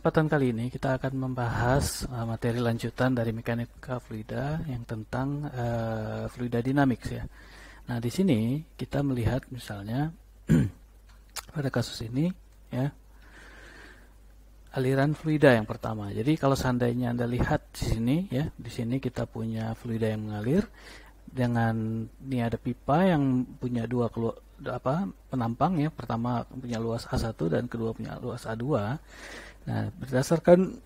kesempatan kali ini kita akan membahas materi lanjutan dari mekanika fluida yang tentang fluida dynamics ya. Nah, di sini kita melihat misalnya pada kasus ini ya, aliran fluida yang pertama. Jadi kalau seandainya Anda lihat di sini ya, di sini kita punya fluida yang mengalir dengan ini ada pipa yang punya dua penampang ya. Pertama punya luas A1 dan kedua punya luas A2. Nah, berdasarkan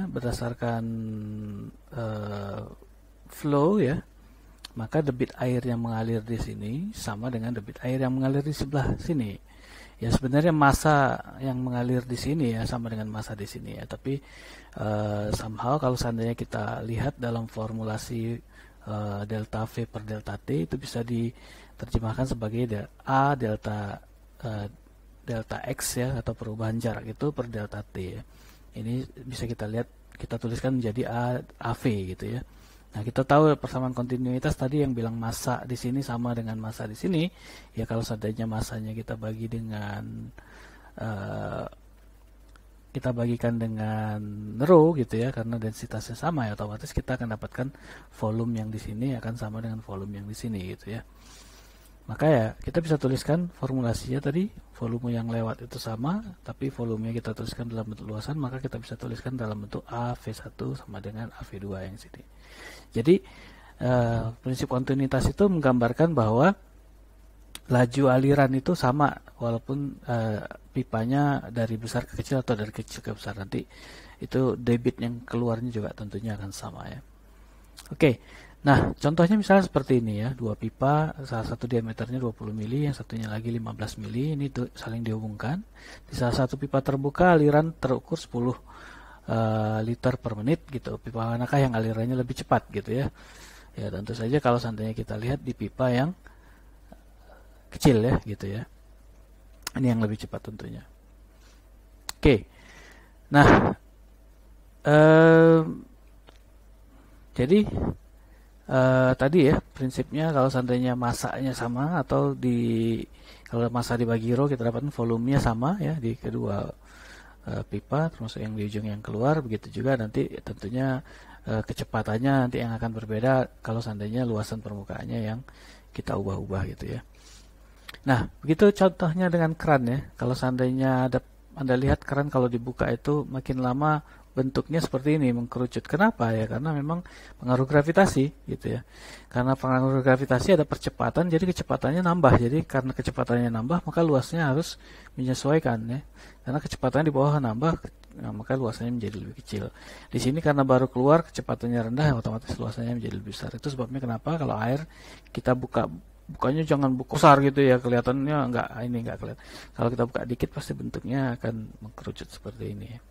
berdasarkan flow ya, maka debit air yang mengalir di sini sama dengan debit air yang mengalir di sebelah sini. Ya, sebenarnya massa yang mengalir di sini ya sama dengan massa di sini ya, tapi somehow kalau seandainya kita lihat dalam formulasi delta V per delta T itu bisa diterjemahkan sebagai A delta delta X ya, atau perubahan jarak itu per delta T ya. Ini bisa kita lihat, kita tuliskan menjadi AV gitu ya. Nah, kita tahu persamaan kontinuitas tadi yang bilang massa di sini sama dengan massa di sini. Ya, kalau seandainya massanya kita bagi dengan kita bagikan dengan rho gitu ya, karena densitasnya sama ya, otomatis kita akan dapatkan volume yang di sini akan sama dengan volume yang di sini gitu ya. Maka ya kita bisa tuliskan formulasinya tadi, volume yang lewat itu sama, tapi volumenya kita tuliskan dalam bentuk luasan, maka kita bisa tuliskan dalam bentuk AV1 sama dengan AV2 yang sini. Jadi prinsip kontinuitas itu menggambarkan bahwa laju aliran itu sama walaupun pipanya dari besar ke kecil atau dari kecil ke besar, nanti itu debit yang keluarnya juga tentunya akan sama ya. Oke. Nah, contohnya misalnya seperti ini ya, dua pipa, salah satu diameternya 20 mili, yang satunya lagi 15 mili, ini tuh saling dihubungkan. Di salah satu pipa terbuka aliran terukur 10 liter per menit gitu. Pipa manakah yang alirannya lebih cepat gitu ya. Ya, tentu saja kalau seandainya kita lihat di pipa yang kecil ya gitu ya. Ini yang lebih cepat tentunya. Oke. Nah, jadi tadi ya prinsipnya kalau seandainya massanya sama atau kalau massa dibagi rho kita dapatkan volumenya sama ya di kedua pipa termasuk yang di ujung yang keluar. Begitu juga nanti tentunya kecepatannya nanti yang akan berbeda kalau seandainya luasan permukaannya yang kita ubah-ubah gitu ya. Nah, begitu contohnya dengan keran ya. Kalau seandainya Anda lihat keran kalau dibuka itu makin lama bentuknya seperti ini, mengkerucut. Kenapa ya? Karena memang pengaruh gravitasi gitu ya. Karena pengaruh gravitasi ada percepatan, jadi kecepatannya nambah. Jadi karena kecepatannya nambah, maka luasnya harus menyesuaikan ya. Karena kecepatannya di bawah nambah, nah, maka luasannya menjadi lebih kecil. Di sini karena baru keluar kecepatannya rendah, otomatis luasannya menjadi lebih besar. Itu sebabnya kenapa kalau air kita bukanya jangan buka besar gitu ya, kelihatannya nggak kelihatan. Kalau kita buka dikit pasti bentuknya akan mengkerucut seperti ini ya.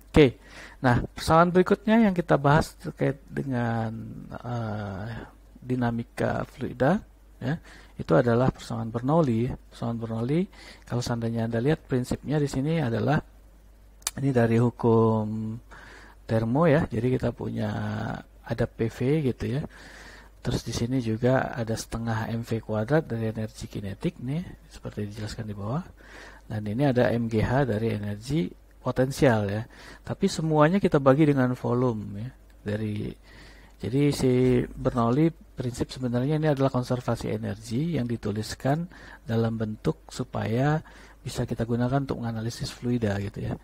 Oke, nah persoalan berikutnya yang kita bahas terkait dengan dinamika fluida, ya, itu adalah persamaan Bernoulli. Persamaan Bernoulli, kalau seandainya Anda lihat prinsipnya di sini adalah ini dari hukum termo ya. Jadi kita punya ada PV gitu ya. Terus di sini juga ada setengah mv kuadrat dari energi kinetik nih, seperti dijelaskan di bawah. Dan ini ada mgh dari energi potensial ya, tapi semuanya kita bagi dengan volume ya. Jadi si Bernoulli prinsip sebenarnya ini adalah konservasi energi yang dituliskan dalam bentuk supaya bisa kita gunakan untuk menganalisis fluida gitu ya.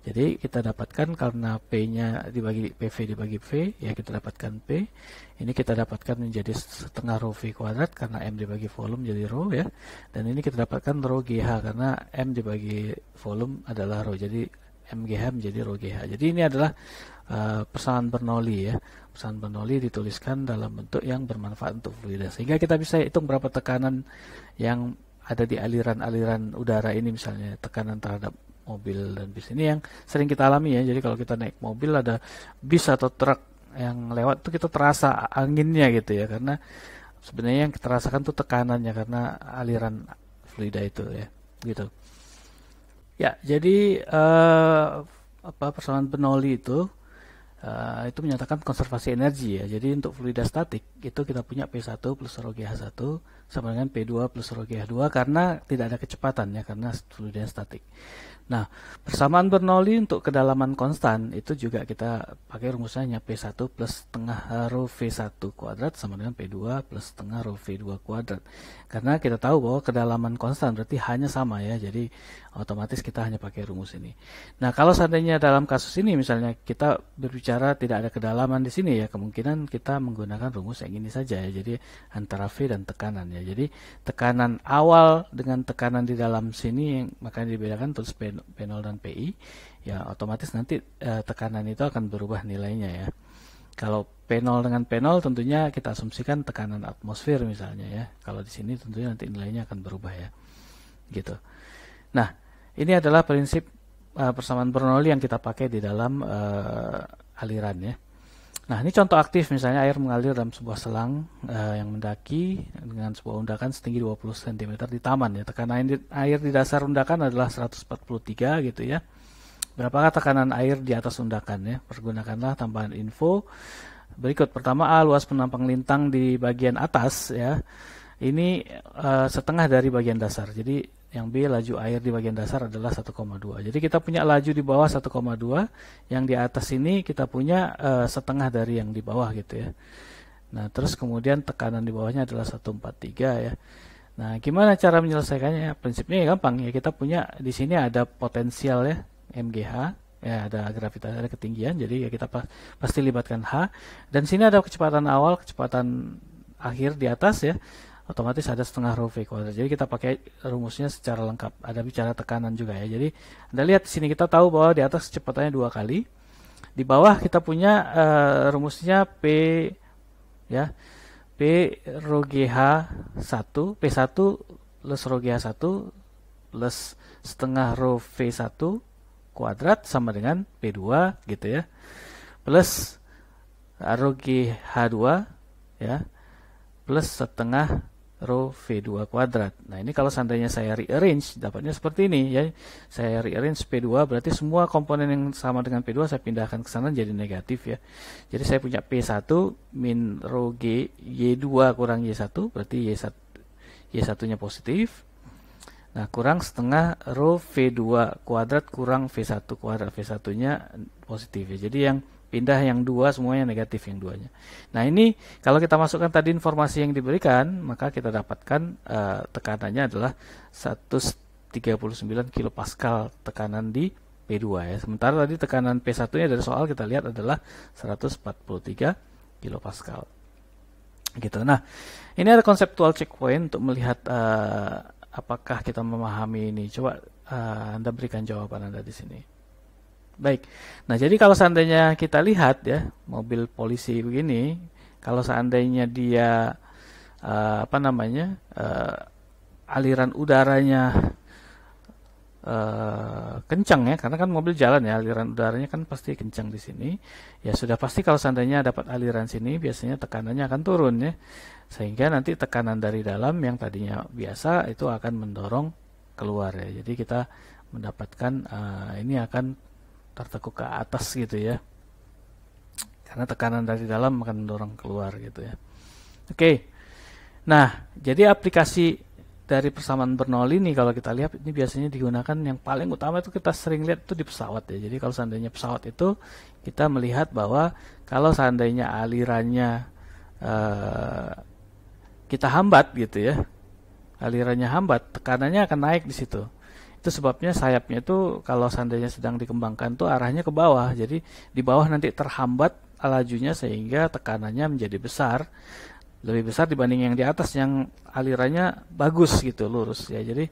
Jadi kita dapatkan karena P-nya dibagi PV dibagi V, ya kita dapatkan P. Ini kita dapatkan menjadi setengah rho V kuadrat karena M dibagi volume jadi rho ya. Dan ini kita dapatkan rho GH karena M dibagi volume adalah rho. Jadi MGH menjadi rho GH. Jadi ini adalah persamaan Bernoulli ya. Persamaan Bernoulli dituliskan dalam bentuk yang bermanfaat untuk fluida. Sehingga kita bisa hitung berapa tekanan yang ada di aliran-aliran udara ini, misalnya tekanan terhadap mobil dan bis. Ini yang sering kita alami ya. Jadi kalau kita naik mobil ada bis atau truk yang lewat itu kita terasa anginnya gitu ya, karena sebenarnya yang kita rasakan tuh tekanannya karena aliran fluida itu ya, gitu. Ya, jadi persamaan Bernoulli itu menyatakan konservasi energi ya. Jadi untuk fluida statik itu kita punya P1 plus rho GH1 sama dengan P2 plus rho GH2 karena tidak ada kecepatan ya, karena fluida statik. Nah, persamaan Bernoulli untuk kedalaman konstan itu juga kita pakai rumusnya P1 plus setengah rho V1 kuadrat sama dengan P2 plus setengah rho V2 kuadrat. Karena kita tahu bahwa kedalaman konstan berarti hanya sama ya, jadi otomatis kita hanya pakai rumus ini. Nah, kalau seandainya dalam kasus ini misalnya kita berbicara tidak ada kedalaman di sini ya, kemungkinan kita menggunakan rumus yang ini saja ya, jadi antara V dan tekanan ya. Jadi tekanan awal dengan tekanan di dalam sini yang makanya dibedakan terus P0 dan PI ya, otomatis nanti tekanan itu akan berubah nilainya ya. Kalau P0 dengan P0 tentunya kita asumsikan tekanan atmosfer misalnya ya. Kalau di sini tentunya nanti nilainya akan berubah ya. Gitu. Nah, ini adalah prinsip persamaan Bernoulli yang kita pakai di dalam aliran ya. Nah, ini contoh aktif misalnya air mengalir dalam sebuah selang yang mendaki dengan sebuah undakan setinggi 20 cm di taman ya. Tekanan air di dasar undakan adalah 143 gitu ya. Berapakah tekanan air di atas undakan ya? Pergunakanlah tambahan info berikut. Pertama, A, luas penampang lintang di bagian atas ya. Ini setengah dari bagian dasar. Jadi yang B, laju air di bagian dasar adalah 1,2. Jadi kita punya laju di bawah 1,2, yang di atas ini kita punya setengah dari yang di bawah gitu ya. Nah, terus kemudian tekanan di bawahnya adalah 143 ya. Nah, gimana cara menyelesaikannya? Prinsipnya ya gampang ya. Kita punya di sini ada potensial ya, MGH. Ya, ada gravitasi, ada ketinggian. Jadi ya kita pasti libatkan H. Dan sini ada kecepatan awal, kecepatan akhir di atas ya. Otomatis ada setengah rho V kuadrat. Jadi kita pakai rumusnya secara lengkap. Ada bicara tekanan juga ya. Jadi Anda lihat di sini kita tahu bahwa di atas kecepatannya 2 kali. Di bawah kita punya rumusnya P ya. P rho GH 1, P1 plus rho GH 1 plus setengah rho V1 kuadrat sama dengan P2 gitu ya. Plus rho GH2 ya. Plus setengah rho V2 kuadrat. Nah, ini kalau seandainya saya rearrange, dapatnya seperti ini ya. Saya rearrange P2, berarti semua komponen yang sama dengan P2 saya pindahkan ke sana jadi negatif ya. Jadi saya punya P1 min rho G Y2 kurang Y1, berarti Y1-nya positif. Nah, kurang setengah rho V2 kuadrat kurang V1 kuadrat. V1-nya positif ya. Jadi yang pindah yang 2 semuanya negatif yang 2-nya. Nah, ini kalau kita masukkan tadi informasi yang diberikan, maka kita dapatkan tekanannya adalah 139 kilopascal tekanan di P2 ya. Sementara tadi tekanan P1-nya dari soal kita lihat adalah 143 kilopascal. Gitu. Nah, ini ada konseptual checkpoint untuk melihat apakah kita memahami ini. Coba Anda berikan jawaban Anda di sini. Baik, nah jadi kalau seandainya kita lihat ya mobil polisi begini, kalau seandainya dia aliran udaranya kencang ya, karena kan mobil jalan ya, aliran udaranya kan pasti kencang di sini. Ya sudah pasti kalau seandainya dapat aliran sini, biasanya tekanannya akan turun ya, sehingga nanti tekanan dari dalam yang tadinya biasa itu akan mendorong keluar ya. Jadi kita mendapatkan ini akan tertekuk ke atas gitu ya, karena tekanan dari dalam akan mendorong keluar gitu ya. Oke, nah jadi aplikasi dari persamaan Bernoulli ini kalau kita lihat ini biasanya digunakan yang paling utama itu kita sering lihat itu di pesawat ya. Jadi kalau seandainya pesawat itu kita melihat bahwa kalau seandainya alirannya kita hambat gitu ya, alirannya hambat, tekanannya akan naik di situ. Itu sebabnya sayapnya itu kalau seandainya sedang dikembangkan tuh arahnya ke bawah. Jadi di bawah nanti terhambat lajunya sehingga tekanannya menjadi besar. Lebih besar dibanding yang di atas yang alirannya bagus gitu, lurus ya. Jadi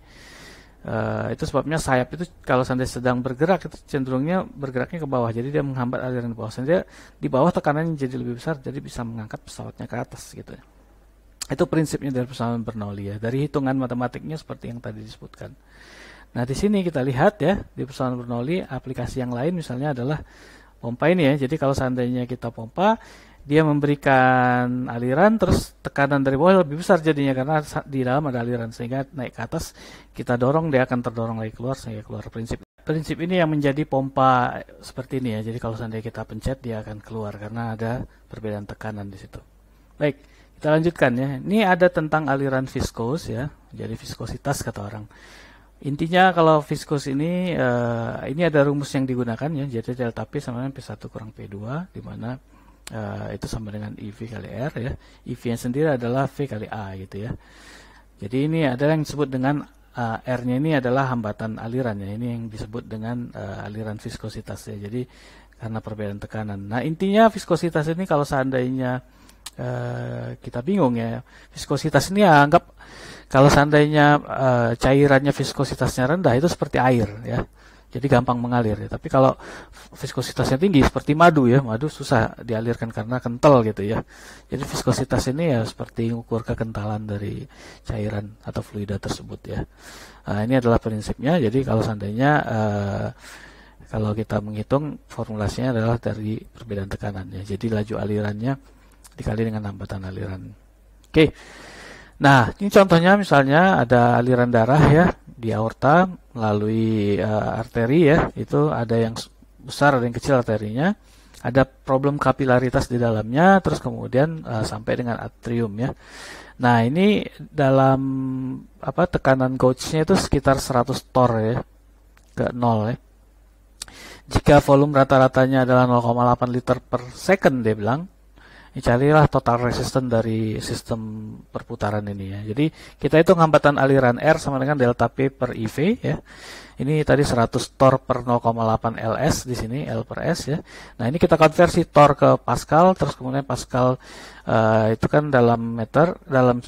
itu sebabnya sayap itu kalau seandainya sedang bergerak itu cenderungnya bergeraknya ke bawah. Jadi dia menghambat aliran ke bawah. Sehingga di bawah tekanannya jadi lebih besar, jadi bisa mengangkat pesawatnya ke atas gitu. Itu prinsipnya dari persamaan Bernoulli ya. Dari hitungan matematiknya seperti yang tadi disebutkan. Nah, di sini kita lihat ya, di persamaan Bernoulli, aplikasi yang lain misalnya adalah pompa ini ya. Jadi kalau seandainya kita pompa, dia memberikan aliran, terus tekanan dari bawah lebih besar jadinya karena di dalam ada aliran, sehingga naik ke atas, kita dorong, dia akan terdorong lagi keluar sehingga keluar. Prinsip ini yang menjadi pompa seperti ini ya. Jadi kalau seandainya kita pencet, dia akan keluar karena ada perbedaan tekanan di situ. Baik, kita lanjutkan ya. Ini ada tentang aliran viskos ya. Jadi viskositas kata orang. Intinya kalau viskus ini ada rumus yang digunakan ya. Jadi delta P sama dengan P1 kurang P2, di mana itu sama dengan IV kali R ya. IV-nya sendiri adalah V kali A gitu ya. Jadi ini adalah yang disebut dengan R-nya ini adalah hambatan aliran ya. Ini yang disebut dengan aliran viskositas ya. Jadi karena perbedaan tekanan. Nah, intinya viskositas ini kalau seandainya kita bingung ya, viskositas ini ya, anggap kalau seandainya cairannya viskositasnya rendah itu seperti air ya, jadi gampang mengalir ya. Tapi kalau viskositasnya tinggi seperti madu ya, madu susah dialirkan karena kental gitu ya. Jadi viskositas ini ya seperti mengukur kekentalan dari cairan atau fluida tersebut ya. Nah, ini adalah prinsipnya. Jadi kalau seandainya kalau kita menghitung formulasinya adalah dari perbedaan tekanan ya. Jadi laju alirannya dikali dengan hambatan aliran. Oke. Nah, ini contohnya misalnya ada aliran darah ya di aorta melalui arteri ya. Itu ada yang besar, ada yang kecil arterinya. Ada problem kapilaritas di dalamnya, terus kemudian sampai dengan atrium ya. Nah, ini dalam tekanan gauge-nya itu sekitar 100 torr ya. Ke 0 ya. Jika volume rata-ratanya adalah 0,8 liter per second, dia bilang, carilah total resistance dari sistem perputaran ini ya. Jadi kita hitung hambatan aliran R sama dengan delta P per IV ya. Ini tadi 100 torr per 0,8 ls di sini, L per S ya. Nah, ini kita konversi torr ke Pascal, terus kemudian Pascal itu kan dalam meter, dalam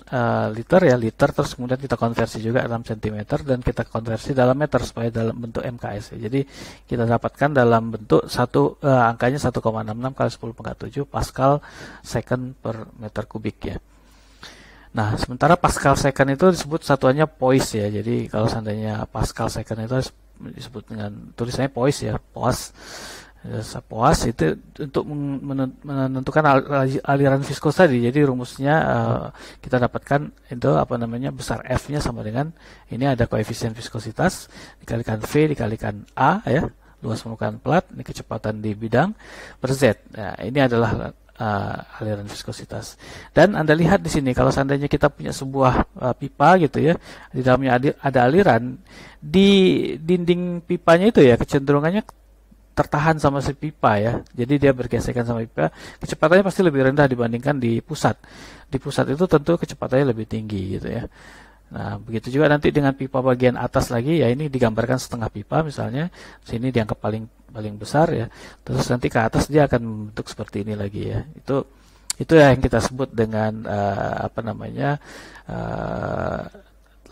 liter ya, liter, terus kemudian kita konversi juga dalam sentimeter dan kita konversi dalam meter supaya dalam bentuk MKS ya. Jadi kita dapatkan dalam bentuk angkanya 1,66 kali 10⁻⁷ Pascal second per meter kubik ya. Nah, sementara Pascal second itu disebut satuannya poise ya. Jadi kalau seandainya Pascal second itu disebut dengan tulisannya poise ya, poas. Poas itu untuk menentukan aliran viskos tadi. Jadi rumusnya kita dapatkan itu besar F-nya sama dengan ini ada koefisien viskositas dikalikan V dikalikan A ya, luas permukaan plat, ini kecepatan di bidang per Z. Nah, ini adalah aliran viskositas. Dan Anda lihat di sini kalau seandainya kita punya sebuah pipa gitu ya, di dalamnya ada aliran, di dinding pipanya itu ya kecenderungannya tertahan sama si pipa ya. Jadi dia bergesekan sama pipa, kecepatannya pasti lebih rendah dibandingkan di pusat. Di pusat itu tentu kecepatannya lebih tinggi gitu ya. Nah, begitu juga nanti dengan pipa bagian atas lagi ya, ini digambarkan setengah pipa misalnya, sini dianggap paling besar ya. Terus nanti ke atas dia akan membentuk seperti ini lagi ya. Itu ya yang kita sebut dengan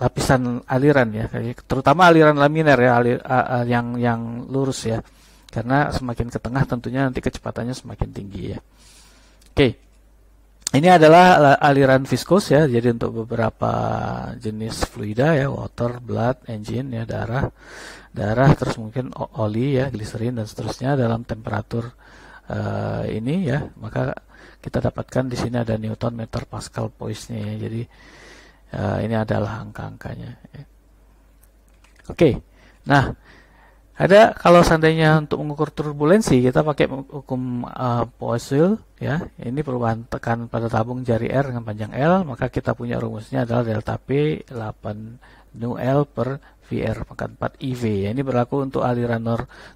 lapisan aliran ya, terutama aliran laminer ya, yang lurus ya. Karena semakin ke tengah tentunya nanti kecepatannya semakin tinggi ya. Oke. Ini adalah aliran viskos ya, jadi untuk beberapa jenis fluida ya, water, blood, engine ya, darah, terus mungkin oli ya, gliserin dan seterusnya dalam temperatur ini ya, maka kita dapatkan di sini ada Newton meter Pascal poise-nya ya, jadi ini adalah angka-angkanya. Ya. Oke, nah. Ada kalau seandainya untuk mengukur turbulensi kita pakai hukum Poiseuille ya. Ini perubahan tekanan pada tabung jari R dengan panjang L, maka kita punya rumusnya adalah delta P 8 nu L per VR pangkat 4 IV. Ya, ini berlaku untuk aliran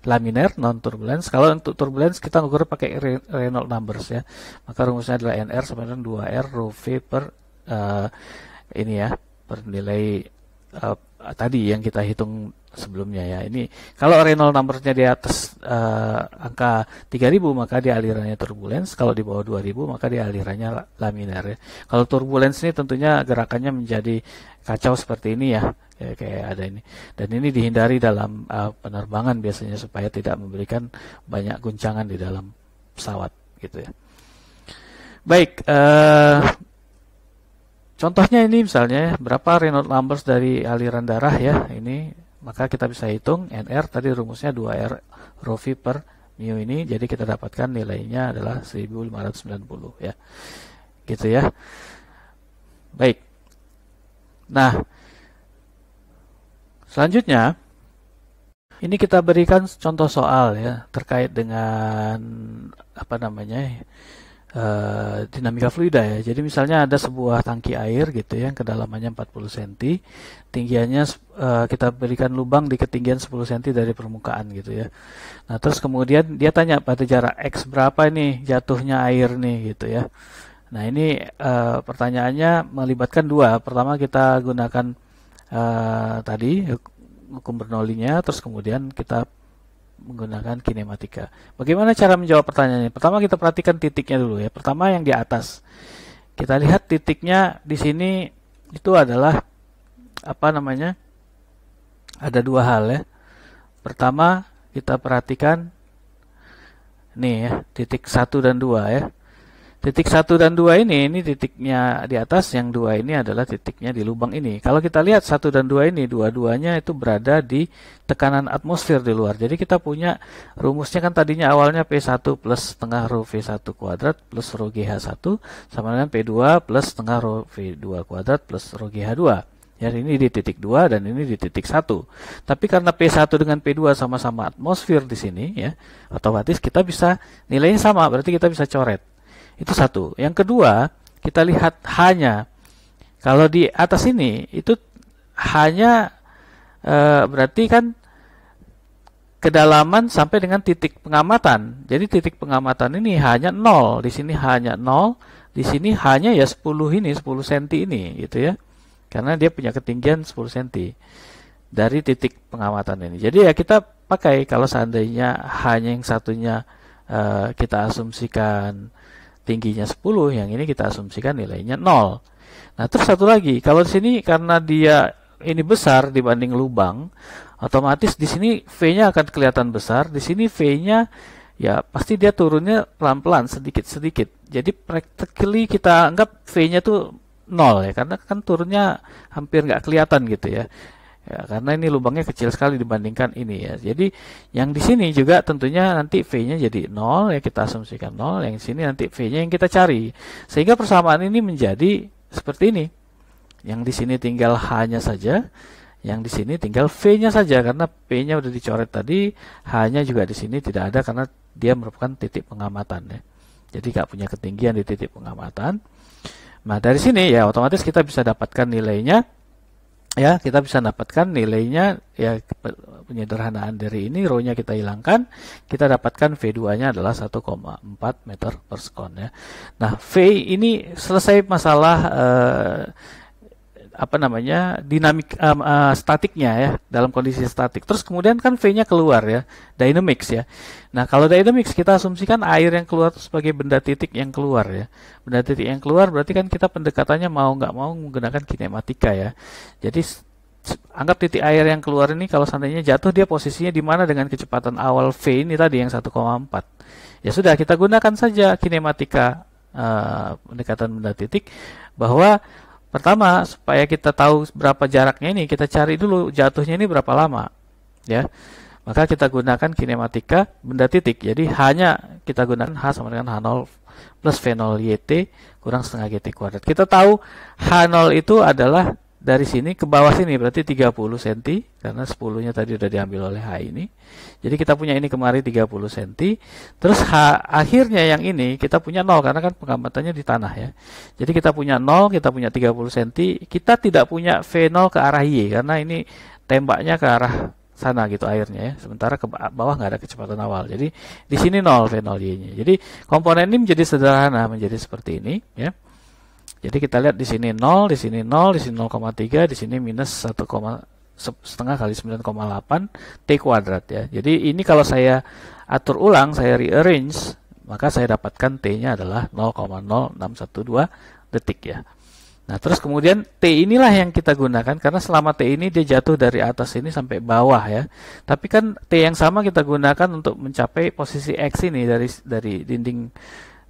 laminer non turbulence. Kalau untuk turbulence kita mengukur pakai Reynolds numbers ya. Maka rumusnya adalah NR sama dengan 2R rho V per ini ya, per nilai tadi yang kita hitung sebelumnya ya. Ini kalau Reynolds number-nya di atas angka 3000 maka dia alirannya turbulence, kalau di bawah 2000 maka dia alirannya laminer ya. Kalau turbulence ini tentunya gerakannya menjadi kacau seperti ini ya, kayak ada ini. Dan ini dihindari dalam penerbangan biasanya supaya tidak memberikan banyak guncangan di dalam pesawat gitu ya. Baik, contohnya ini misalnya berapa Reynolds numbers dari aliran darah ya, ini maka kita bisa hitung NR tadi rumusnya 2R rho V per mu ini, jadi kita dapatkan nilainya adalah 1590 ya. Gitu ya. Baik. Nah, selanjutnya ini kita berikan contoh soal ya terkait dengan dinamika fluida ya. Jadi misalnya ada sebuah tangki air gitu ya, yang kedalamannya 40 cm, tinggiannya kita berikan lubang di ketinggian 10 cm dari permukaan gitu ya. Nah, terus kemudian dia tanya pada jarak X berapa nih jatuhnya air nih gitu ya. Nah, ini pertanyaannya melibatkan dua. Pertama kita gunakan tadi hukum Bernoullinya, terus kemudian kita menggunakan kinematika. Bagaimana cara menjawab pertanyaannya? Pertama kita perhatikan titiknya dulu ya. Pertama yang di atas. Kita lihat titiknya di sini itu adalah apa namanya? Ada dua hal ya. Pertama kita perhatikan nih ya, titik 1 dan 2 ya. Titik 1 dan 2 ini titiknya di atas, yang 2 ini adalah titiknya di lubang ini. Kalau kita lihat 1 dan 2 ini, dua-duanya itu berada di tekanan atmosfer di luar. Jadi kita punya rumusnya kan tadinya awalnya P1 plus setengah rho V1 kuadrat plus rho GH1 sama dengan P2 plus setengah rho V2 kuadrat plus rho GH2. Ya, ini di titik 2 dan ini di titik 1. Tapi karena P1 dengan P2 sama-sama atmosfer di sini ya, otomatis kita bisa nilainya sama, berarti kita bisa coret. Itu satu. Yang kedua, kita lihat hanya kalau di atas ini itu hanya berarti kan kedalaman sampai dengan titik pengamatan. Jadi titik pengamatan ini hanya 0, di sini hanya 0, di sini hanya ya 10 ini, 10 cm ini gitu ya. Karena dia punya ketinggian 10 cm dari titik pengamatan ini. Jadi ya kita pakai kalau seandainya hanya yang satunya kita asumsikan tingginya 10, yang ini kita asumsikan nilainya 0. Nah, terus satu lagi, kalau di sini karena dia ini besar dibanding lubang, otomatis di sini V-nya akan kelihatan besar, di sini V-nya ya pasti dia turunnya pelan-pelan, sedikit-sedikit. Jadi practically kita anggap V-nya tuh 0 ya, karena kan turunnya hampir nggak kelihatan gitu ya. Ya, karena ini lubangnya kecil sekali dibandingkan ini ya. Jadi yang di sini juga tentunya nanti V-nya jadi 0 ya, kita asumsikan 0. Yang di sini nanti V-nya yang kita cari. Sehingga persamaan ini menjadi seperti ini. Yang di sini tinggal H-nya saja, yang di sini tinggal V-nya saja karena P-nya udah dicoret tadi, H-nya juga di sini tidak ada karena dia merupakan titik pengamatan ya. Jadi nggak punya ketinggian di titik pengamatan. Nah, dari sini ya otomatis kita bisa dapatkan nilainya. Ya, kita bisa dapatkan nilainya ya, penyederhanaan dari ini, rho-nya kita hilangkan, kita dapatkan V2-nya adalah 1,4 meter per sekon ya. Nah, V ini selesai masalah apa namanya dinamik statiknya ya, dalam kondisi statik. Terus kemudian kan V-nya keluar ya, dynamics ya. Nah, kalau dynamics kita asumsikan air yang keluar sebagai benda titik yang keluar ya. Benda titik yang keluar berarti kan kita pendekatannya mau nggak mau menggunakan kinematika ya. Jadi anggap titik air yang keluar ini kalau seandainya jatuh, dia posisinya di mana dengan kecepatan awal V ini tadi yang 1,4. Ya sudah, kita gunakan saja kinematika pendekatan benda titik, bahwa pertama, supaya kita tahu berapa jaraknya ini, kita cari dulu jatuhnya ini berapa lama. Ya. Maka kita gunakan kinematika benda titik. Jadi hanya kita gunakan H sama dengan H0 plus V0 YT kurang setengah GT kuadrat. Kita tahu H0 itu adalah dari sini ke bawah sini, berarti 30 cm, karena 10-nya tadi sudah diambil oleh H ini. Jadi kita punya ini kemari 30 cm. Terus H akhirnya yang ini kita punya 0, karena kan pengamatannya di tanah ya. Jadi kita punya 0, kita punya 30 cm. Kita tidak punya V0 ke arah Y, karena ini tembaknya ke arah sana gitu airnya ya. Sementara ke bawah nggak ada kecepatan awal. Jadi di sini 0 V0 Y-nya. Jadi komponen ini menjadi sederhana, menjadi seperti ini ya. Jadi kita lihat di sini 0, di sini 0, di sini 0,3, di sini minus 1,5 kali 9,8 T kuadrat ya. Jadi ini kalau saya atur ulang, saya rearrange, maka saya dapatkan T-nya adalah 0,0612 detik ya. Nah, terus kemudian T inilah yang kita gunakan, karena selama T ini dia jatuh dari atas ini sampai bawah ya. Tapi kan T yang sama kita gunakan untuk mencapai posisi X ini dari dinding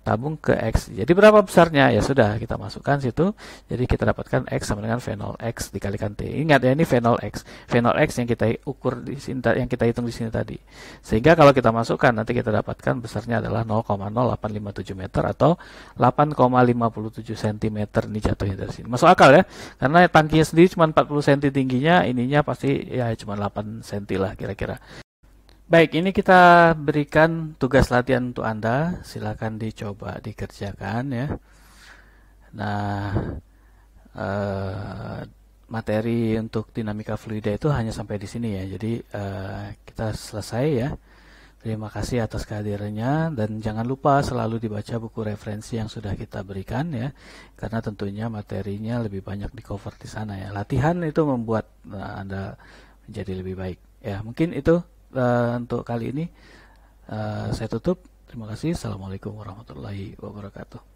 tabung ke X. Jadi berapa besarnya? Ya sudah, kita masukkan situ. Jadi kita dapatkan X sama dengan V0X dikalikan T. Ingat ya, ini V0X. V0X yang kita ukur di sini, yang kita hitung di sini tadi. Sehingga kalau kita masukkan, nanti kita dapatkan besarnya adalah 0,0857 meter atau 8,57 cm ini jatuhnya dari sini. Masuk akal ya? Karena tangkinya sendiri cuma 40 cm tingginya, ininya pasti ya cuma 8 cm lah kira-kira. Baik, ini kita berikan tugas latihan untuk Anda. Silakan dicoba dikerjakan ya. Nah, materi untuk dinamika fluida itu hanya sampai di sini ya. Jadi kita selesai ya. Terima kasih atas kehadirannya dan jangan lupa selalu dibaca buku referensi yang sudah kita berikan ya. Karena tentunya materinya lebih banyak di cover di sana ya. Latihan itu membuat Anda menjadi lebih baik. Ya, mungkin itu untuk kali ini saya tutup. Terima kasih. Assalamualaikum warahmatullahi wabarakatuh.